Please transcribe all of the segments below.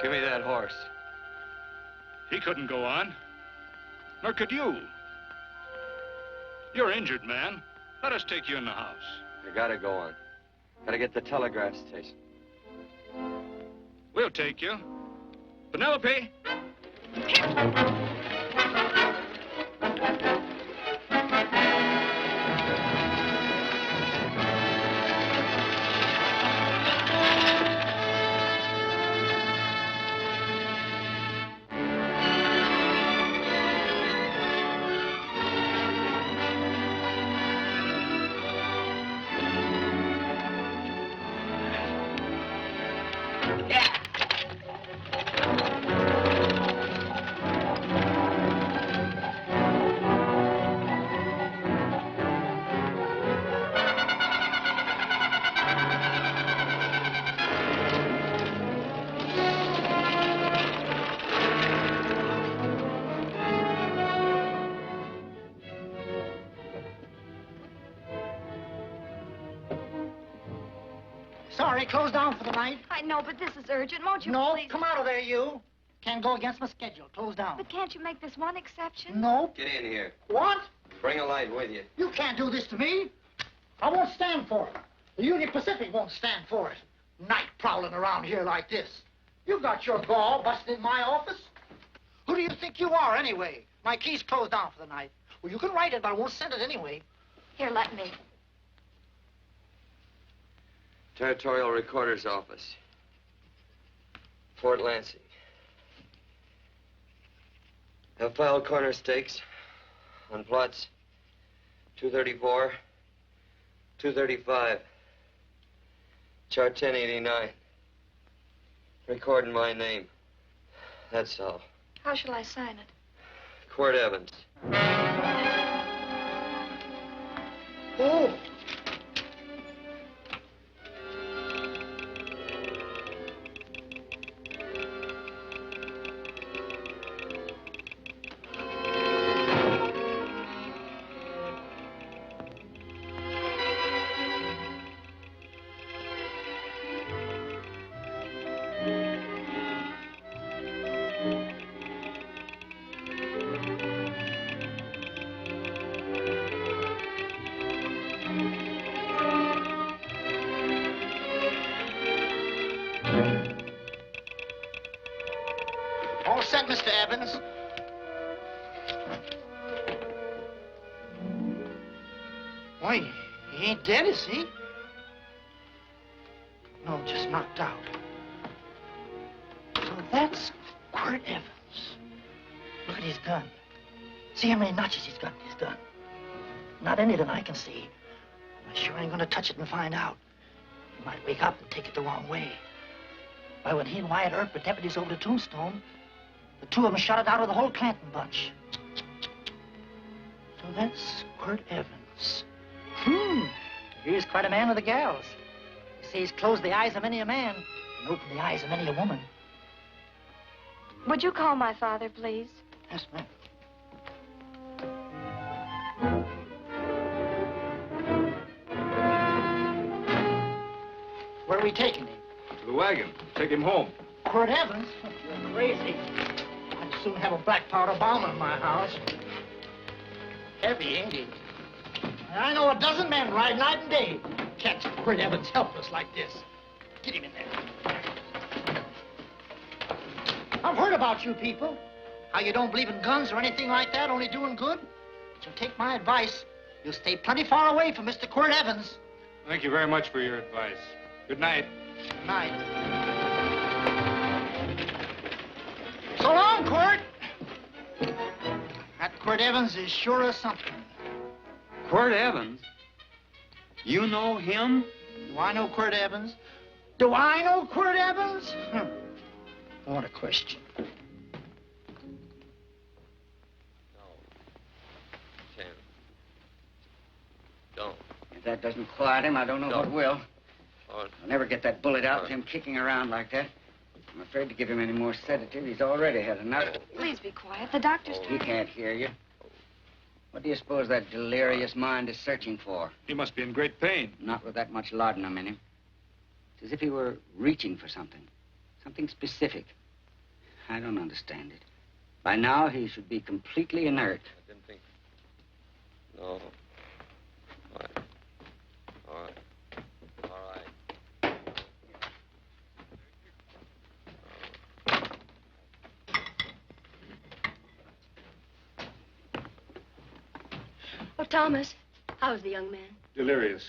Give me that horse. He couldn't go on. Nor could you. You're injured, man. Let us take you in the house. I gotta go on. Gotta get the telegraph station. We'll take you. Penelope! Sorry, closed down for the night. I know, but this is urgent. Won't you No, please? come out of there, you. Can't go against my schedule. Closed down. But can't you make this one exception? No. Get in here. What? Bring a light with you. You can't do this to me. I won't stand for it. The Union Pacific won't stand for it. Night prowling around here like this. You got your gall busting in my office. Who do you think you are, anyway? My key's closed down for the night. Well, you can write it, but I won't send it anyway. Here, let me. Territorial Recorder's Office. Fort Lansing. Have filed corner stakes on plots 234, 235, chart 1089. Recording my name. That's all. How shall I sign it? Quirt Evans. Oh. All set, Mr. Evans. Why, he ain't dead, is he? No, just knocked out. So that's Quirt Evans. Look at his gun. See how many notches he's got in his gun. Not any that I can see. I sure ain't gonna touch it and find out. He might wake up and take it the wrong way. Why, when he and Wyatt Earp were deputies over to Tombstone, the two of them shot it out of the whole Clanton bunch. So that's Quirt Evans. He's quite a man with the gals. You see, he's closed the eyes of many a man and opened the eyes of many a woman. Would you call my father, please? Yes, ma'am. Where are we taking him? To the wagon. Take him home. Quirt Evans? You're crazy. I'd soon have a black powder bomb in my house. Heavy, ain't he? I know a dozen men ride night and day. Catch Quirt Evans helpless like this. Get him in there. I've heard about you people. How you don't believe in guns or anything like that, only doing good. But you'll take my advice. You'll stay plenty far away from Mr. Quirt Evans. Thank you very much for your advice. Good night. Good night. So long, Quirt. That Quirt Evans is sure of something. Quirt Evans? You know him? Do I know Quirt Evans? Do I know Quirt Evans? What a question. No. 10. Don't. If that doesn't quiet him, I don't know what will. Oh, I'll never get that bullet out with him kicking around like that. I'm afraid to give him any more sedative. He's already had enough. Please be quiet. The doctor's He can't hear you. What do you suppose that delirious mind is searching for? He must be in great pain. Not with that much laudanum in him. It's as if he were reaching for something. Something specific. I don't understand it. By now, he should be completely inert. I didn't think. No. All right. All right. All right. Oh, Thomas, how's the young man? Delirious.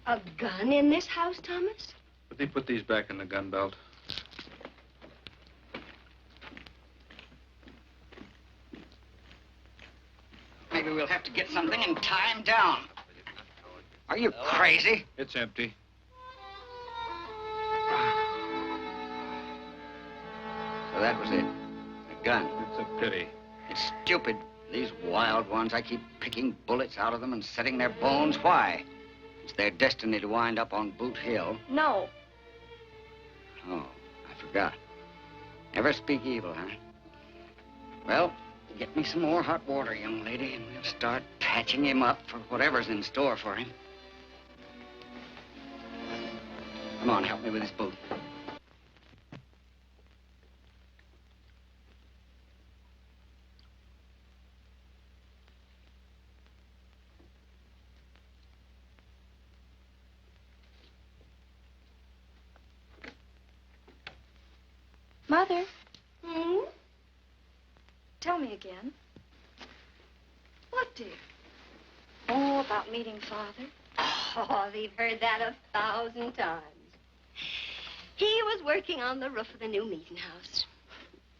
A gun in this house, Thomas? But they put these back in the gun belt. Maybe we'll have to get something and tie him down. Are you crazy? It's empty. So that was it. A gun. It's a pity. It's stupid. These wild ones, I keep picking bullets out of them and setting their bones. Why? It's their destiny to wind up on Boot Hill. No. Oh, I forgot. Never speak evil, huh? Well, get me some more hot water, young lady, and we'll start patching him up for whatever's in store for him. Come on, help me with his boot. Mother? Hmm? Tell me again. What, dear? Oh, about meeting Father. Oh, they've heard that 1,000 times. He was working on the roof of the new meeting house.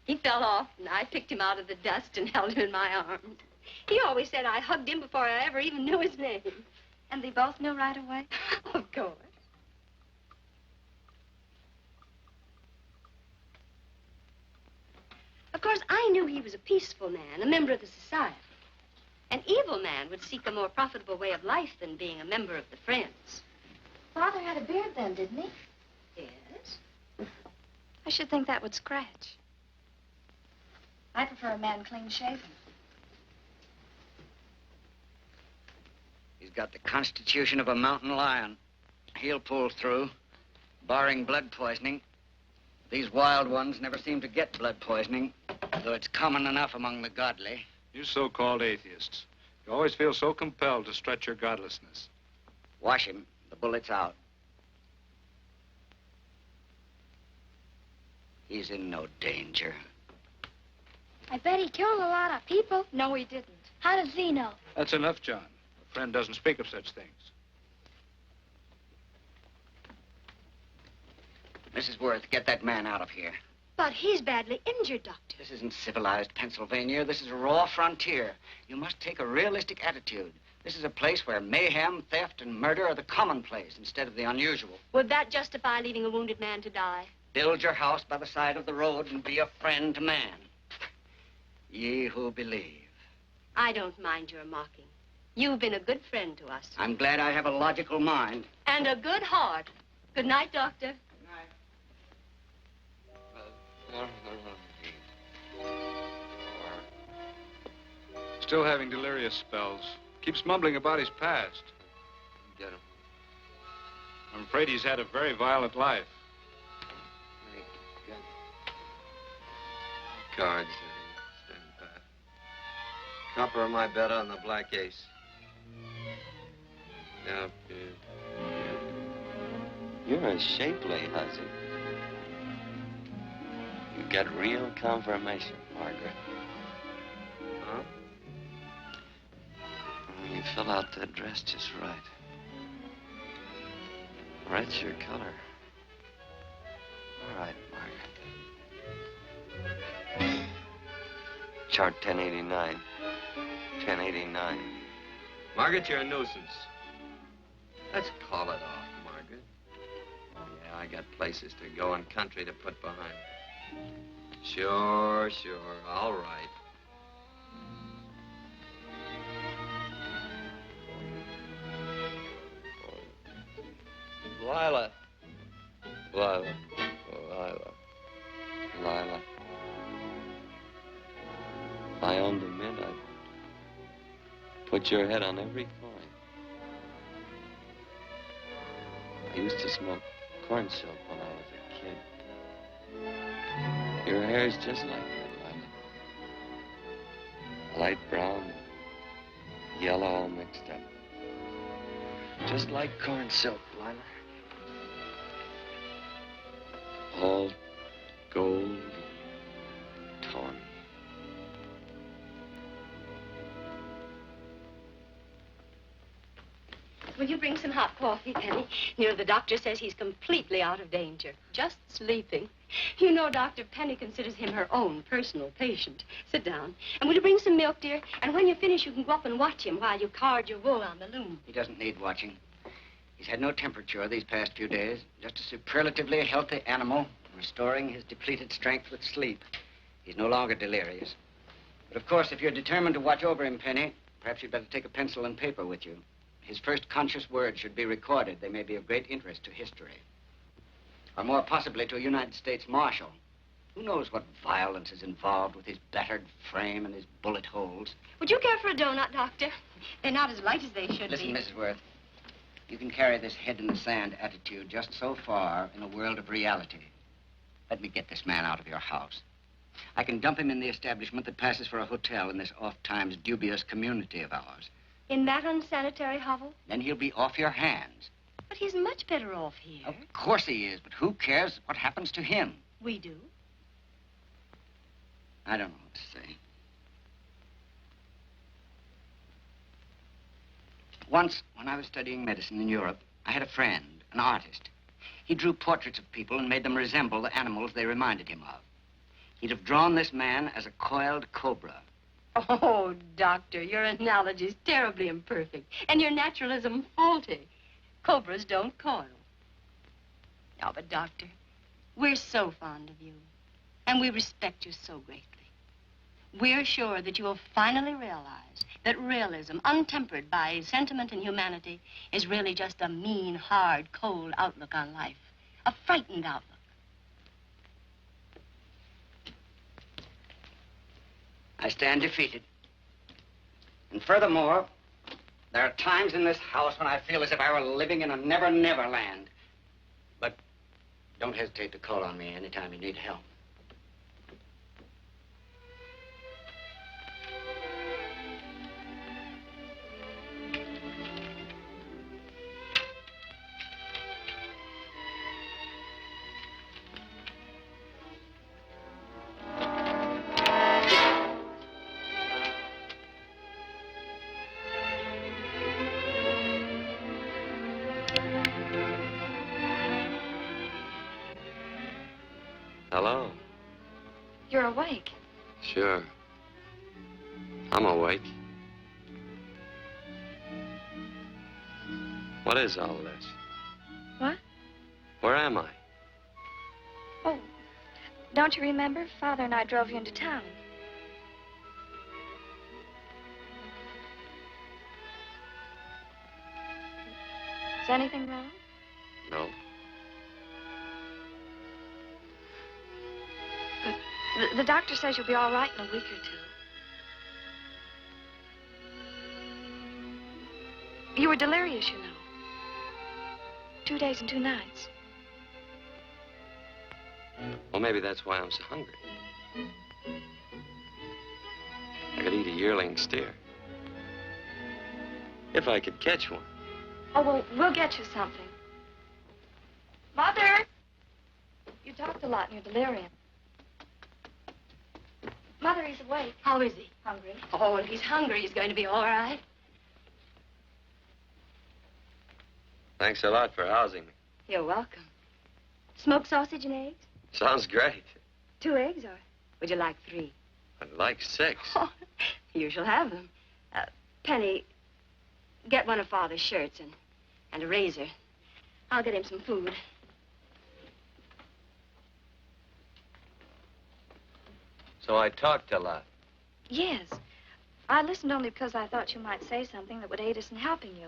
He fell off, and I picked him out of the dust and held him in my arms. He always said I hugged him before I ever even knew his name. And they both knew right away? Of course. Of course, I knew he was a peaceful man, a member of the society. An evil man would seek a more profitable way of life than being a member of the Friends. Father had a beard then, didn't he? Yes? I should think that would scratch. I prefer a man clean-shaven. He's got the constitution of a mountain lion. He'll pull through, barring blood poisoning. These wild ones never seem to get blood poisoning, though it's common enough among the godly. You so-called atheists. You always feel so compelled to stretch your godlessness. Wash him. The bullet's out. He's in no danger. I bet he killed a lot of people. No, he didn't. How does he know? That's enough, John. A friend doesn't speak of such things. Mrs. Worth, get that man out of here. But he's badly injured, Doctor. This isn't civilized Pennsylvania. This is a raw frontier. You must take a realistic attitude. This is a place where mayhem, theft, and murder are the commonplace instead of the unusual. Would that justify leaving a wounded man to die? Build your house by the side of the road and be a friend to man. Ye who believe. I don't mind your mocking. You've been a good friend to us. I'm glad I have a logical mind. And a good heart. Good night, Doctor. Still having delirious spells. Keeps mumbling about his past. Get him. I'm afraid he's had a very violent life. Cards. Stand pat. Copper on my bet on the black ace. Now, you're a shapely hussy. You got real confirmation, Margaret. Huh? You fill out that dress just right. Red's your color. All right, Margaret. Chart 1089. 1089. Margaret, you're a nuisance. Let's call it off, Margaret. Yeah, I got places to go and country to put behind. Sure. All right. Lila. Oh, Put your head on every coin. I used to smoke corn silk when I was a kid. Your hair's just like that, Lila. Light brown, yellow all mixed up. Just like corn silk, Lila. All gold, tawny. Will you bring some hot coffee, Penny? You know, the doctor says he's completely out of danger. Just sleeping. You know, Doctor, Penny considers him her own personal patient. Sit down. And will you bring some milk, dear? And when you finish, you can go up and watch him while you card your wool on the loom. He doesn't need watching. He's had no temperature these past few days. Just a superlatively healthy animal, restoring his depleted strength with sleep. He's no longer delirious. But of course, if you're determined to watch over him, Penny, perhaps you'd better take a pencil and paper with you. His first conscious words should be recorded. They may be of great interest to history. Or more possibly to a United States Marshal. Who knows what violence is involved with his battered frame and his bullet holes. Would you care for a donut, Doctor? They're not as light as they should Listen, be. Mrs. Worth. You can carry this head in the sand attitude just so far in a world of reality. Let me get this man out of your house. I can dump him in the establishment that passes for a hotel in this oft-times dubious community of ours. In that unsanitary hovel? Then he'll be off your hands. But he's much better off here. Of course he is, but who cares what happens to him? We do. I don't know what to say. Once, when I was studying medicine in Europe, I had a friend, an artist. He drew portraits of people and made them resemble the animals they reminded him of. He'd have drawn this man as a coiled cobra. Oh, Doctor, your analogy's terribly imperfect, and your naturalism faulty. Cobras don't coil. No, but, Doctor, we're so fond of you, and we respect you so greatly. We're sure that you will finally realize that realism, untempered by sentiment and humanity, is really just a mean, hard, cold outlook on life. A frightened outlook. I stand defeated. And furthermore, there are times in this house when I feel as if I were living in a never-never land. But don't hesitate to call on me anytime you need help. Hello? You're awake. Sure. I'm awake. What is all this? What? Where am I? Oh, don't you remember? Father and I drove you into town. Is anything wrong? No. The doctor says you'll be all right in a week or two. You were delirious, you know. 2 days and 2 nights. Well, maybe that's why I'm so hungry. I could eat a yearling steer. If I could catch one. Oh, well, we'll get you something. Mother! You talked a lot in your delirium. Mother, he's awake. How is he? Hungry. Oh, if he's hungry, he's going to be all right. Thanks a lot for housing me. You're welcome. Smoked sausage and eggs? Sounds great. 2 eggs, or would you like 3? I'd like 6. Oh, you shall have them. Penny, get one of Father's shirts and a razor. I'll get him some food. So I talked a lot. Yes. I listened only because I thought you might say something that would aid us in helping you.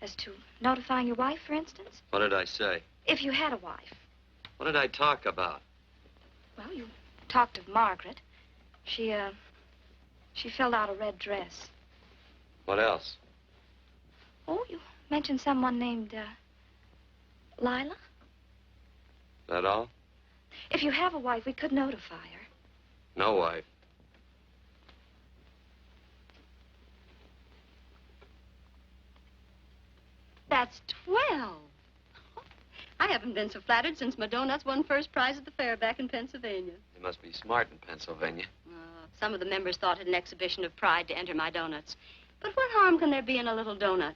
As to notifying your wife, for instance. What did I say? If you had a wife. What did I talk about? Well, you talked of Margaret. She filled out a red dress. What else? Oh, you mentioned someone named, Lila? That all? If you have a wife, we could notify her. No wife. That's 12. I haven't been so flattered since my donuts won first prize at the fair back in Pennsylvania. You must be smart in Pennsylvania. Some of the members thought it an exhibition of pride to enter my donuts. But what harm can there be in a little donut?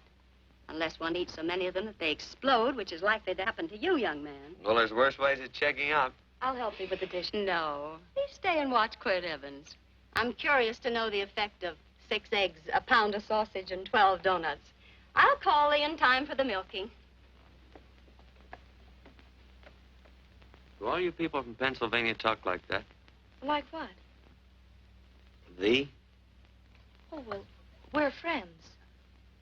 Unless one eats so many of them that they explode, which is likely to happen to you, young man. Well, there's worse ways of checking out. I'll help you with the dish. No. You stay and watch Quirt Evans. I'm curious to know the effect of 6 eggs, a pound of sausage, and 12 donuts. I'll call you in time for the milking. Do all you people from Pennsylvania talk like that? Like what? Thee? Oh, well, we're friends.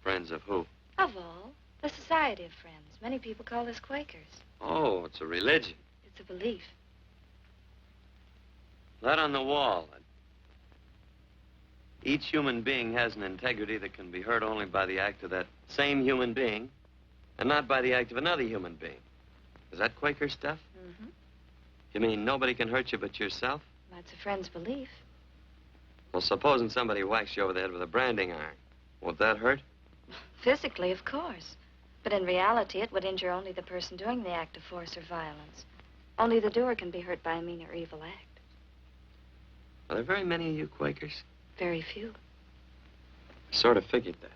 Friends of who? Of all. The Society of Friends. Many people call us Quakers. Oh, it's a religion. It's a belief. That on the wall. Each human being has an integrity that can be hurt only by the act of that same human being, and not by the act of another human being. Is that Quaker stuff? Mm-hmm. You mean nobody can hurt you but yourself? That's a friend's belief. Well, supposing somebody whacks you over the head with a branding iron. Won't that hurt? Physically, of course. But in reality, it would injure only the person doing the act of force or violence. Only the doer can be hurt by a mean or evil act. Are there very many of you Quakers? Very few. I sort of figured that.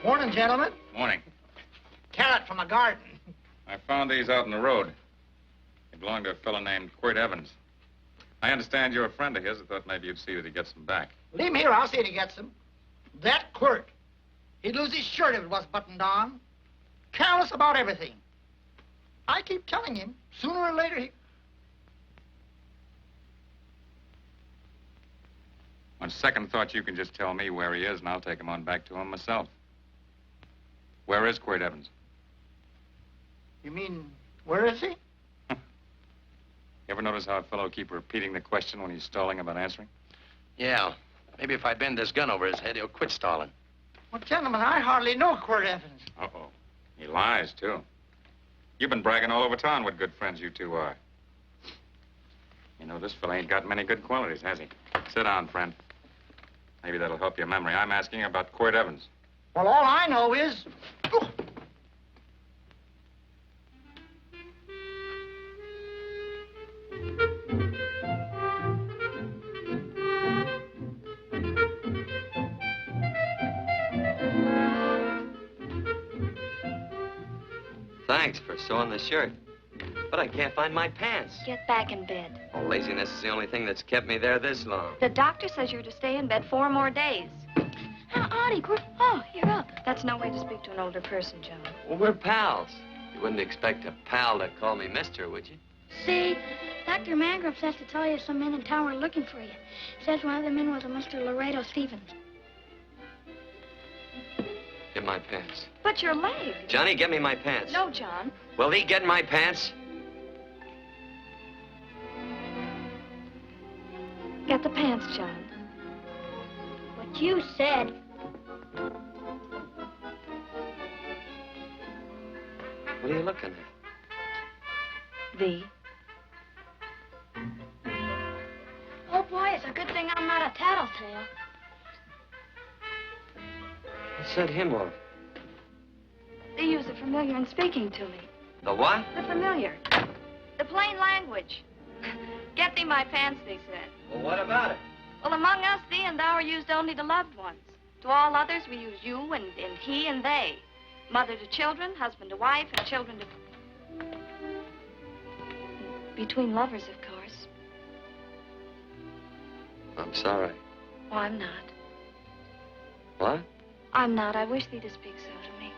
Morning, gentlemen. Morning. Carrot from a garden. I found these out in the road. They belong to a fellow named Quirt Evans. I understand you're a friend of his. I thought maybe you'd see that he gets them back. Leave him here. I'll see that he gets them. That Quirt. He'd lose his shirt if it was buttoned on. Careless about everything. I keep telling him, sooner or later he... On second thought, you can just tell me where he is, and I'll take him on back to him myself. Where is Quirt Evans? You mean, where is he? You ever notice how a fellow keeps repeating the question when he's stalling about answering? Yeah. Maybe if I bend this gun over his head, he'll quit stalling. Well, gentlemen, I hardly know Quirt Evans. Uh-oh. He lies, too. You've been bragging all over town what good friends you two are. You know, this fella ain't got many good qualities, has he? Sit down, friend. Maybe that'll help your memory. I'm asking about Quirt Evans. Well, all I know is... Oh. Thanks for sewing the shirt. But I can't find my pants. Get back in bed. Oh, laziness is the only thing that's kept me there this long. The doctor says you're to stay in bed 4 more days. Auntie, oh, you're up. That's no way to speak to an older person, John. Well, we're pals. You wouldn't expect a pal to call me mister, would you? See, Dr. Mangrove says to tell you some men in town are looking for you. Says one of the men was a Mr. Laredo Stevens. Get my pants. But your leg. Johnny, get me my pants. No, John. Will he get my pants? Get the pants, John. What you said. What are you looking at? V. Oh, boy, it's a good thing I'm not a tattletale. What's that hymn of? They use the familiar in speaking to me. The what? The familiar. The plain language. Get thee my pants, they said. Well, what about it? Well, among us, thee and thou are used only to loved ones. To all others, we use you and he and they. Mother to children, husband to wife, and children to... Between lovers, of course. I'm sorry. Oh, I'm not. What? I'm not. I wish thee to speak so to me.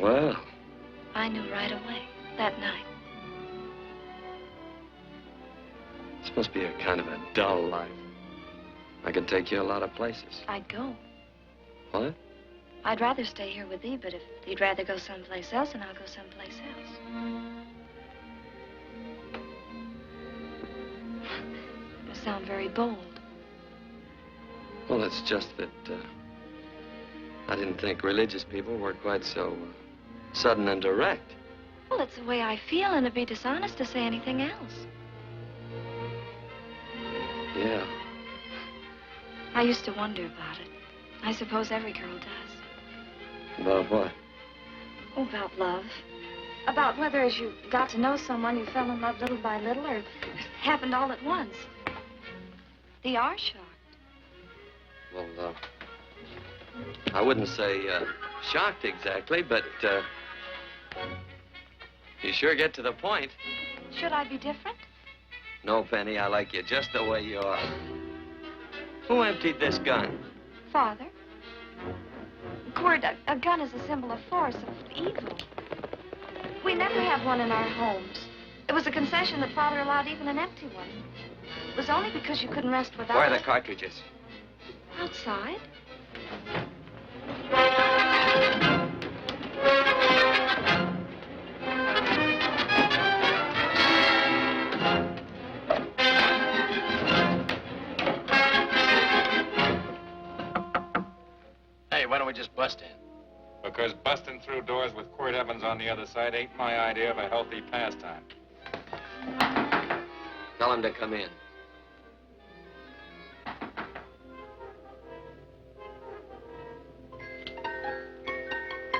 Well. I knew right away, that night. This must be a kind of a dull life. I could take you a lot of places. I'd go. What? I'd rather stay here with thee, but if you'd rather go someplace else, then I'll go someplace else. You sound very bold. Well, it's just that I didn't think religious people were quite so sudden and direct. Well, it's the way I feel, and it'd be dishonest to say anything else. Yeah. I used to wonder about it. I suppose every girl does. About what? Oh, about love. About whether as you got to know someone, you fell in love little by little, or it happened all at once. They are shocked. Well, I wouldn't say shocked exactly, but you sure get to the point. Should I be different? No, Penny, I like you just the way you are. Who emptied this gun? Father. Quirt, a gun is a symbol of force, of evil. We never had one in our homes. It was a concession that Father allowed even an empty one. It was only because you couldn't rest without Where are the it. cartridges? Outside. Hey, why don't we just bust in? Because busting through doors with Quirt Evans on the other side ain't my idea of a healthy pastime. Tell him to come in.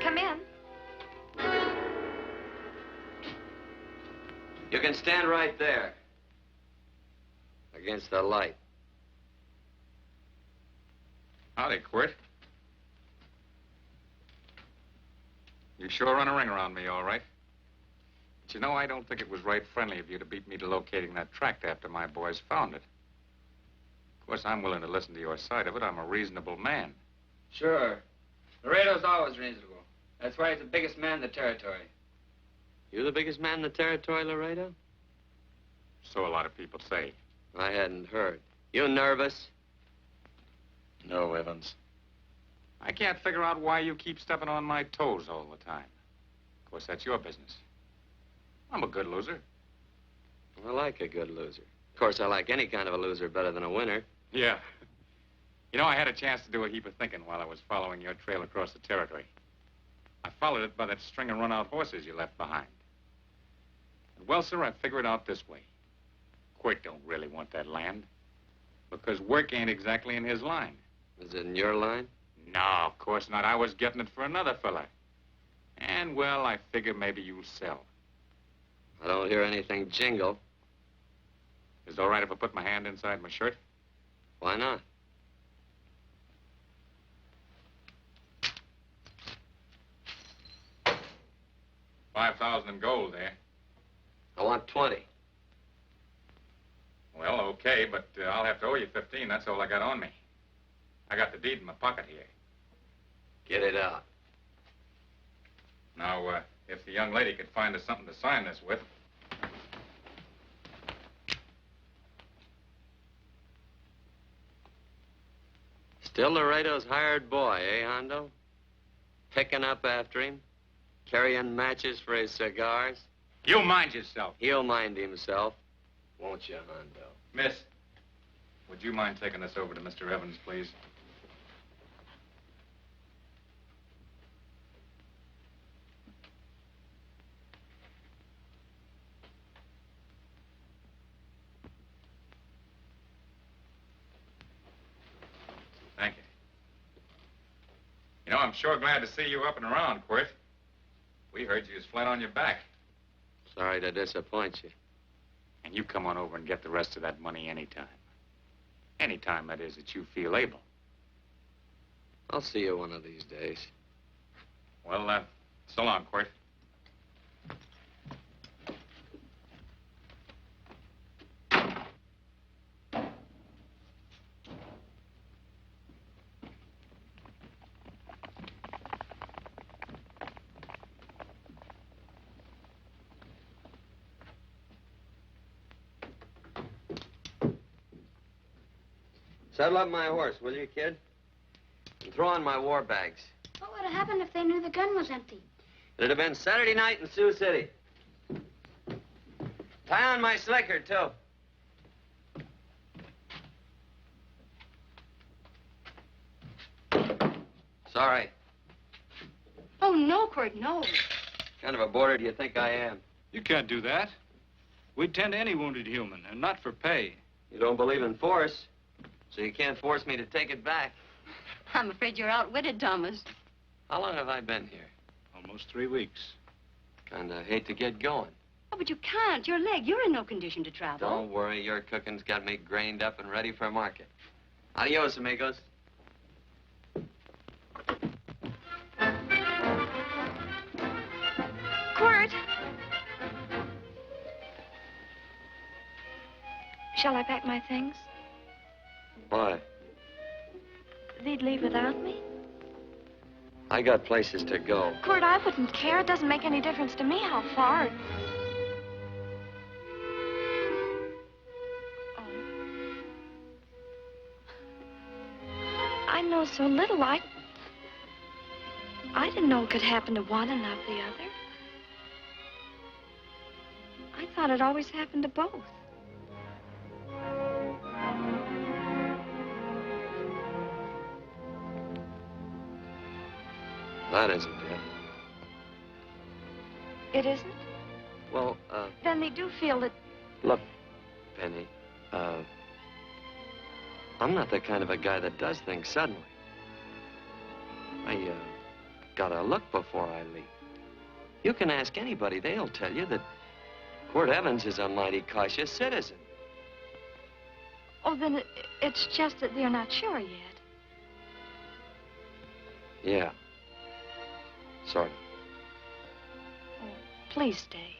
Come in. You can stand right there. Against the light. Howdy, Quirt. You sure run a ring around me, all right. But you know, I don't think it was right friendly of you to beat me to locating that tract after my boys found it. Of course, I'm willing to listen to your side of it. I'm a reasonable man. Sure. Laredo's always reasonable. That's why he's the biggest man in the territory. You the biggest man in the territory, Laredo? So a lot of people say. I hadn't heard. You nervous? No, Evans. I can't figure out why you keep stepping on my toes all the time. Of course, that's your business. I'm a good loser. I like a good loser. Of course, I like any kind of a loser better than a winner. Yeah. You know, I had a chance to do a heap of thinking while I was following your trail across the territory. I followed it by that string of run-out horses you left behind. And, well, sir, I figure it out this way. Quirt don't really want that land. Because work ain't exactly in his line. Is it in your line? No, of course not. I was getting it for another fella. And, well, I figure maybe you'll sell. I don't hear anything jingle. Is it all right if I put my hand inside my shirt? Why not? $5,000 in gold, eh? I want 20. Well, okay, but I'll have to owe you 15. That's all I got on me. I got the deed in my pocket here. Get it out. Now, if the young lady could find us something to sign this with. Still Laredo's hired boy, eh, Hondo? Picking up after him? Carrying matches for his cigars? You mind yourself. He'll mind himself. Won't you, Hondo? Miss, would you mind taking this over to Mr. Evans, please? Thank you. You know, I'm sure glad to see you up and around, Quirt. We heard you was flat on your back. Sorry to disappoint you. And you come on over and get the rest of that money anytime. Anytime, that is, that you feel able. I'll see you one of these days. Well, so long, Quirt. Saddle up my horse, will you, kid? And throw on my war bags. What would have happened if they knew the gun was empty? It'd have been Saturday night in Sioux City. Tie on my slicker, too. Sorry. Oh, no, Quirt, no. What kind of a boarder do you think I am? You can't do that. We'd tend to any wounded human, and not for pay. You don't believe in force, so you can't force me to take it back. I'm afraid you're outwitted, Thomas. How long have I been here? Almost 3 weeks. Kinda hate to get going. Oh, but you can't. Your leg, you're in no condition to travel. Don't worry, your cooking's got me grained up and ready for market. Adios, amigos. Quirt! Shall I pack my things? Why? They'd leave without me? I got places to go. Quirt, I wouldn't care. It doesn't make any difference to me how far. Oh. I know so little. I didn't know it could happen to one and not the other. I thought it always happened to both. That isn't it. It isn't? Well, Then they do feel that... look, Penny, I'm not the kind of a guy that does things suddenly. I, gotta look before I leave. You can ask anybody, they'll tell you that Quirt Evans is a mighty cautious citizen. Oh, then it's just that they're not sure yet. Yeah. Sort of. Oh, please stay.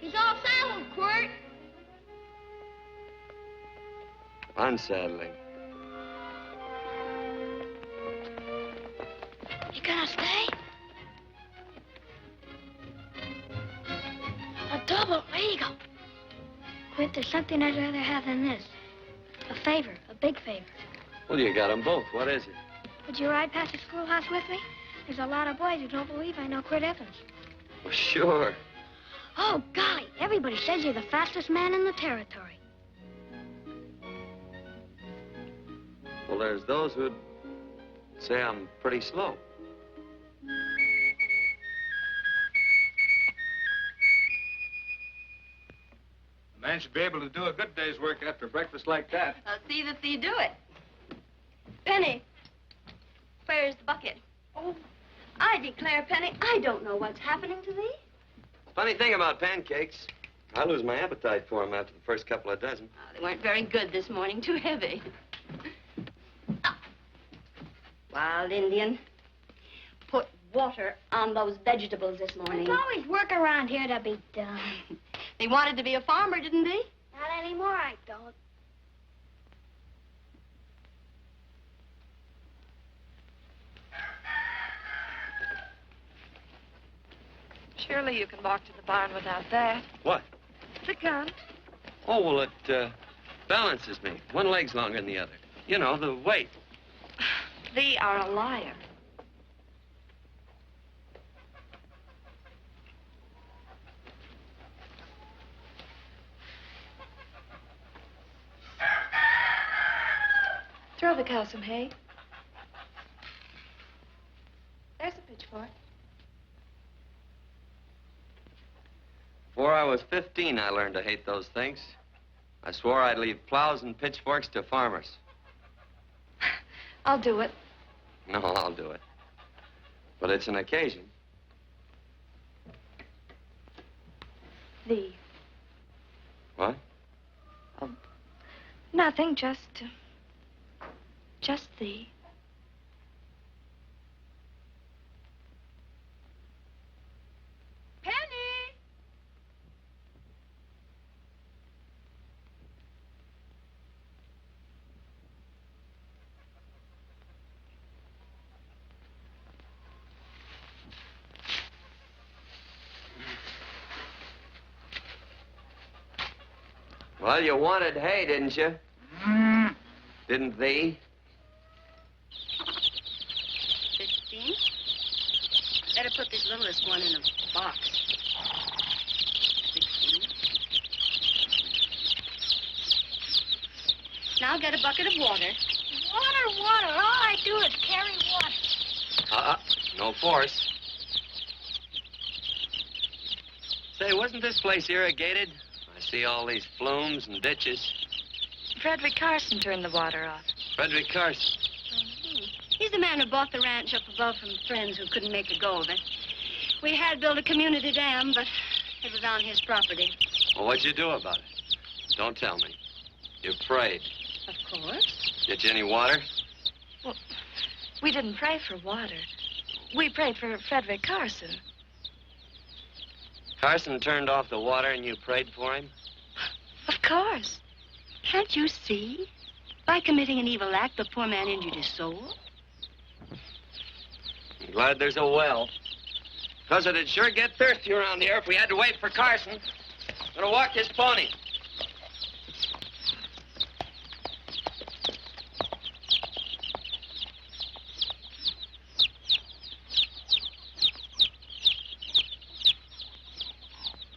He's all saddled, Quirt. Unsaddling. You gonna stay? A double eagle. Quint, there's something I'd rather have than this. A favor, a big favor. Well, you got them both. What is it? Would you ride past the schoolhouse with me? There's a lot of boys who don't believe I know Quirt Evans. Well, sure. Oh, golly, everybody says you're the fastest man in the territory. Well, there's those who'd say I'm pretty slow. A man should be able to do a good day's work after breakfast like that. I'll see that you do it. Penny, where's the bucket? Oh, I declare, Penny, I don't know what's happening to thee. Funny thing about pancakes, I lose my appetite for them after the first couple of dozen. Oh, they weren't very good this morning, too heavy. Ah. Wild Indian, put water on those vegetables this morning. There's always work around here to be done. They wanted to be a farmer, didn't they? Not anymore, I don't. Surely you can walk to the barn without that. What? The gun. Oh, well, it balances me. One leg's longer than the other. You know, the weight. Thee are a liar. Throw the cow some hay. There's a pitchfork. Before I was 15, I learned to hate those things. I swore I'd leave plows and pitchforks to farmers. I'll do it. No, I'll do it. But it's an occasion. Thee. What? Nothing, just thee. Penny! Well, you wanted hay, didn't you? Didn't thee? 15. Better put this littlest one in a box. 16. Now get a bucket of water. Water. All I do is carry water. No force. Say, wasn't this place irrigated? I see all these flumes and ditches. Frederick Carson turned the water off. Frederick Carson. He's the man who bought the ranch up above from friends who couldn't make a go of it. We had built a community dam, but it was on his property. Well, what'd you do about it? Don't tell me. You prayed. Of course. Get you any water? Well, we didn't pray for water. We prayed for Frederick Carson. Carson turned off the water and you prayed for him? Of course. Can't you see? By committing an evil act, the poor man injured his soul. I'm glad there's a well. Because it'd sure get thirsty around here if we had to wait for Carson. Gonna walk his pony.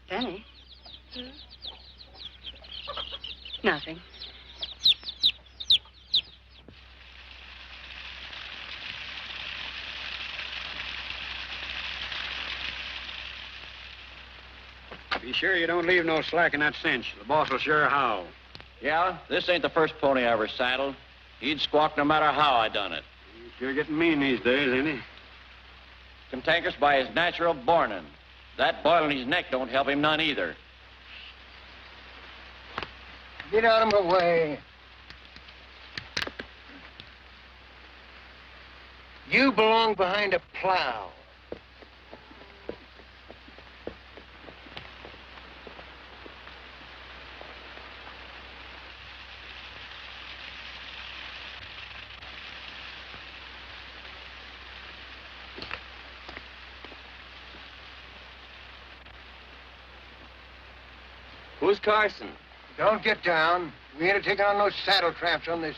Penny? Nothing. Be sure you don't leave no slack in that cinch. The boss will sure howl. Yeah, this ain't the first pony I ever saddled. He'd squawk no matter how I done it. He's sure getting mean these days, ain't he? Cantankerous by his natural bornin'. That boil in his neck don't help him none either. Get out of my way. You belong behind a plow. Who's Carson? Don't get down. We ain't taking on no saddle traps on this